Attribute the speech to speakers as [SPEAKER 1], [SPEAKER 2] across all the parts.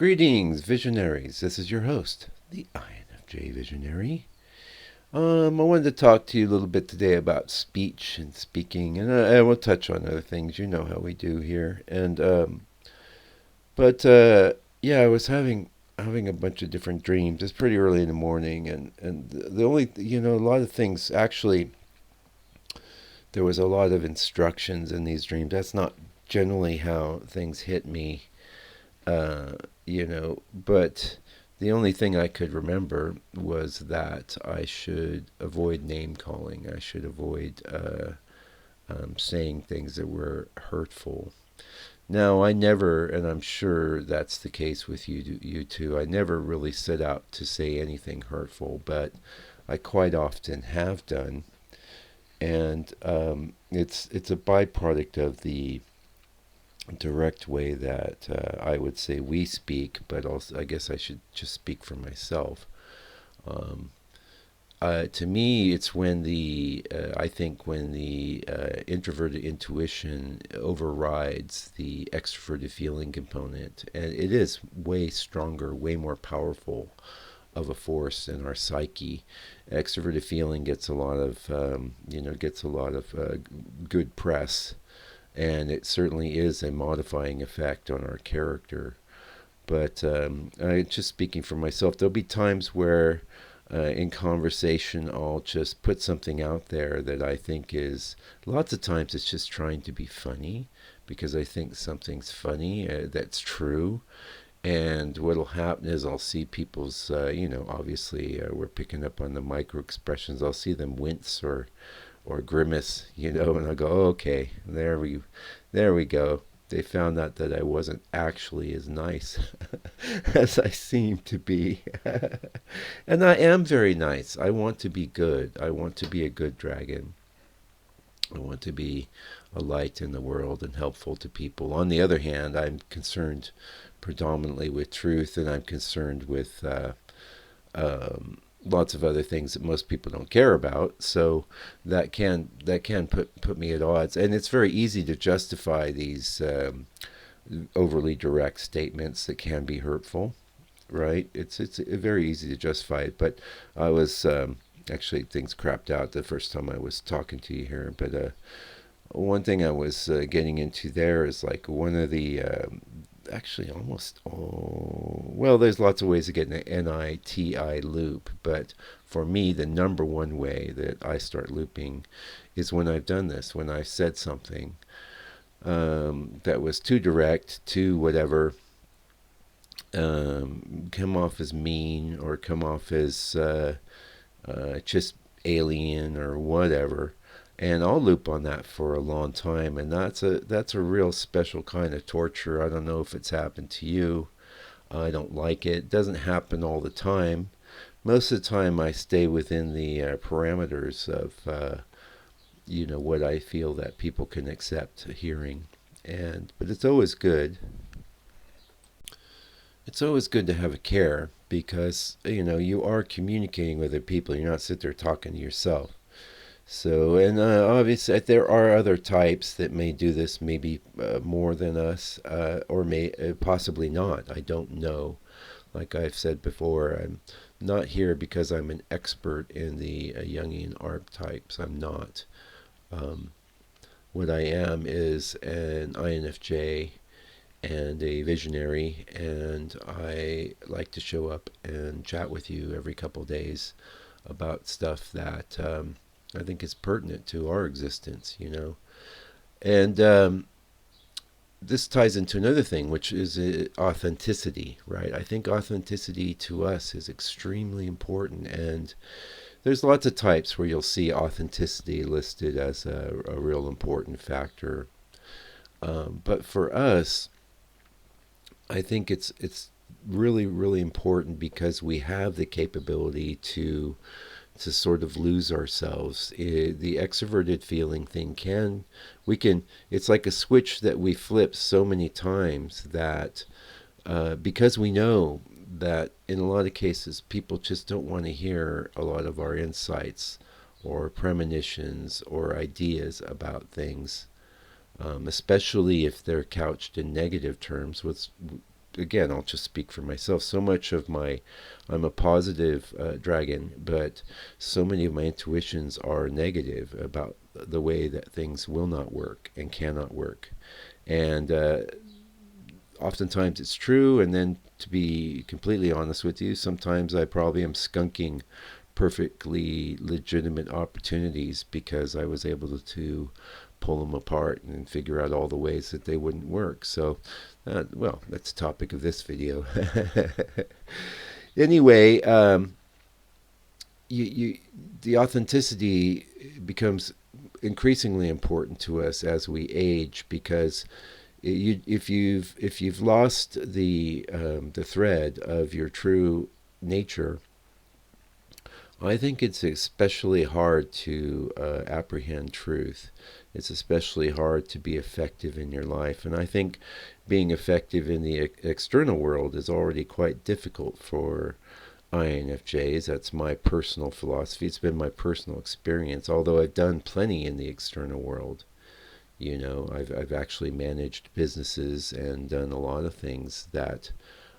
[SPEAKER 1] Greetings, visionaries. This is your host, the INFJ Visionary. I wanted to talk to you a little bit today about speech and speaking, and I will touch on other things. You know how we do here. But yeah, I was having a bunch of different dreams. It's pretty early in the morning, and the only a lot of things actually. There was a lot of instructions in these dreams. That's not generally how things hit me. But the only thing I could remember was that I should avoid name calling. I should avoid saying things that were hurtful. Now, I never, and I'm sure that's the case with you too, I never really set out to say anything hurtful, but I quite often have done. And it's a byproduct of the direct way that I would say we speak, but also I guess I should just speak for myself. Um, to me, it's when I think when the introverted intuition overrides the extroverted feeling component, and it is way stronger, way more powerful of a force in our psyche. Extroverted feeling gets a lot of good press, and it certainly is a modifying effect on our character. But just speaking for myself, there'll be times where in conversation I'll just put something out there that I think is, lots of times it's just trying to be funny because I think something's funny that's true. And what'll happen is I'll see people's, obviously we're picking up on the micro expressions. I'll see them wince or grimace, and I'll go, oh, okay, there we go. They found out that I wasn't actually as nice as I seem to be. And I am very nice. I want to be good. I want to be a good dragon. I want to be a light in the world and helpful to people. On the other hand, I'm concerned predominantly with truth, and I'm concerned with lots of other things that most people don't care about. So that can put me at odds, and it's very easy to justify these overly direct statements that can be hurtful. Right? It's very easy to justify it. But I was actually, things crapped out the first time I was talking to you here. But one thing I was getting into there is like one of the actually almost well, there's lots of ways to get in an NITI loop, but for me the number one way that I start looping is when I've done this, when I've said something that was too direct, too whatever, come off as mean or come off as just alien or whatever. And I'll loop on that for a long time, and that's a real special kind of torture. I don't know if it's happened to you. I don't like it. It doesn't happen all the time. Most of the time, I stay within the parameters of what I feel that people can accept hearing, but it's always good. It's always good to have a care because you are communicating with other people. You're not sitting there talking to yourself. So, and obviously, there are other types that may do this maybe more than us, or may possibly not. I don't know. Like I've said before, I'm not here because I'm an expert in the Jungian archetypes. I'm not. Um, what I am is an INFJ and a visionary, and I like to show up and chat with you every couple of days about stuff that I think is pertinent to our existence. And this ties into another thing, which is authenticity, right? I think authenticity to us is extremely important, and there's lots of types where you'll see authenticity listed as a real important factor. But for us, I think it's really, really important because we have the capability to sort of lose ourselves. The extroverted feeling thing it's like a switch that we flip so many times that because we know that in a lot of cases people just don't want to hear a lot of our insights or premonitions or ideas about things, especially if they're couched in negative terms, again, I'll just speak for myself. So much of I'm a positive dragon, but so many of my intuitions are negative about the way that things will not work and cannot work. And oftentimes it's true, and then to be completely honest with you, sometimes I probably am skunking perfectly legitimate opportunities because I was able to pull them apart and figure out all the ways that they wouldn't work. So, well, that's the topic of this video. Anyway, you, the authenticity becomes increasingly important to us as we age, because if you've lost the thread of your true nature, I think it's especially hard to apprehend truth. It's especially hard to be effective in your life. And I think being effective in the external world is already quite difficult for INFJs. That's my personal philosophy. It's been my personal experience, although I've done plenty in the external world. I've actually managed businesses and done a lot of things that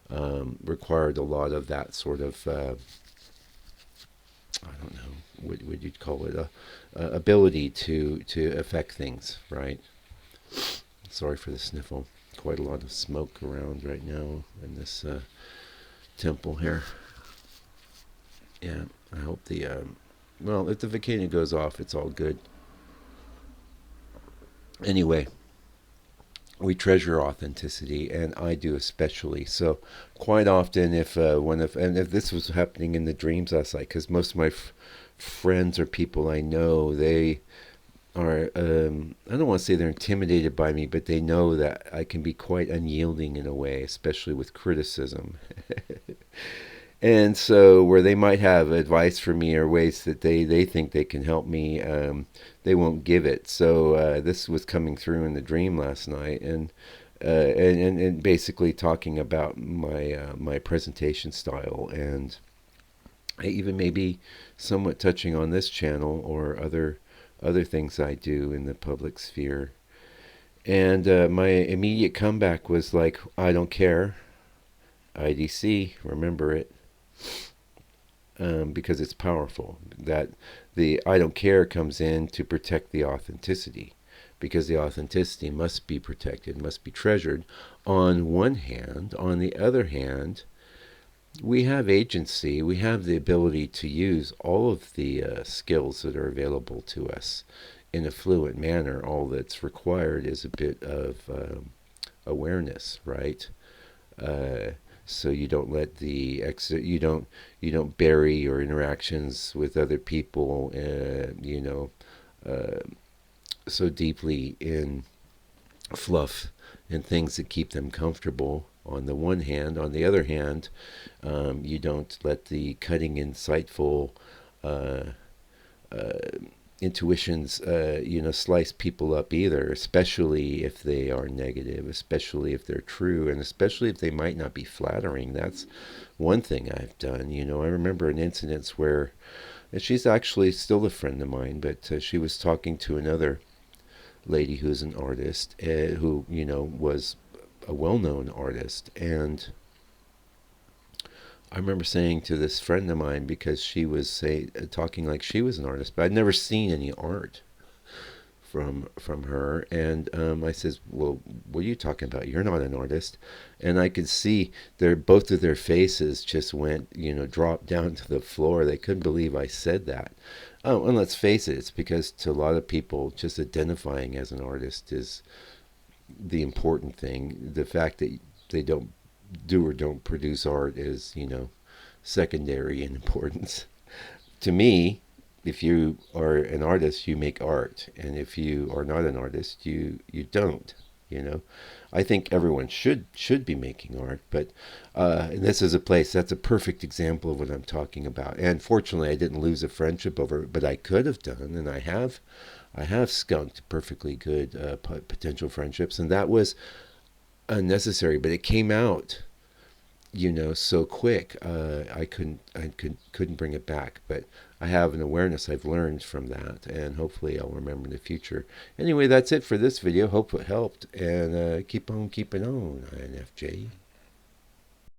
[SPEAKER 1] required a lot of that sort of I don't know, what would you call it, a ability to affect things, right? Sorry for the sniffle. Quite a lot of smoke around right now in this temple here. Yeah, I hope well, if the volcano goes off, it's all good. Anyway, we treasure authenticity, and I do especially. So, quite often, if this was happening in the dreams last night, because most of my friends or people I know, they are I don't want to say they're intimidated by me, but they know that I can be quite unyielding in a way, especially with criticism. And so, where they might have advice for me or ways that they think they can help me, they won't give it. So this was coming through in the dream last night, and basically talking about my presentation style, and even maybe somewhat touching on this channel or other things I do in the public sphere. And my immediate comeback was like, I don't care. IDC, remember it. Because it's powerful. That the I don't care comes in to protect the authenticity, because the authenticity must be protected, must be treasured on one hand. On the other hand, we have agency, we have the ability to use all of the skills that are available to us in a fluent manner. All that's required is a bit of awareness, right? So you don't let you don't bury your interactions with other people so deeply in fluff and things that keep them comfortable, on the one hand. On the other hand, you don't let the cutting, insightful intuitions slice people up either, especially if they are negative, especially if they're true, and especially if they might not be flattering. That's one thing I've done. I remember an incident where, and she's actually still a friend of mine, but she was talking to another lady who's an artist, who was a well-known artist. And I remember saying to this friend of mine, because she was talking like she was an artist, but I'd never seen any art from her. And I says, well, what are you talking about? You're not an artist. And I could see both of their faces just went, dropped down to the floor. They couldn't believe I said that. Oh, and let's face it, it's because to a lot of people, just identifying as an artist is the important thing. The fact that they don't do or don't produce art is, secondary in importance. To me, if you are an artist, you make art, and if you are not an artist, you don't. I think everyone should be making art, but and this is that's a perfect example of what I'm talking about. And fortunately, I didn't lose a friendship over it, but I could have done, and I have skunked perfectly good potential friendships, and that was unnecessary. But it came out, so quick. I couldn't bring it back. But I have an awareness I've learned from that, and hopefully I'll remember in the future. Anyway, that's it for this video. Hope it helped, and keep on keeping on, INFJ.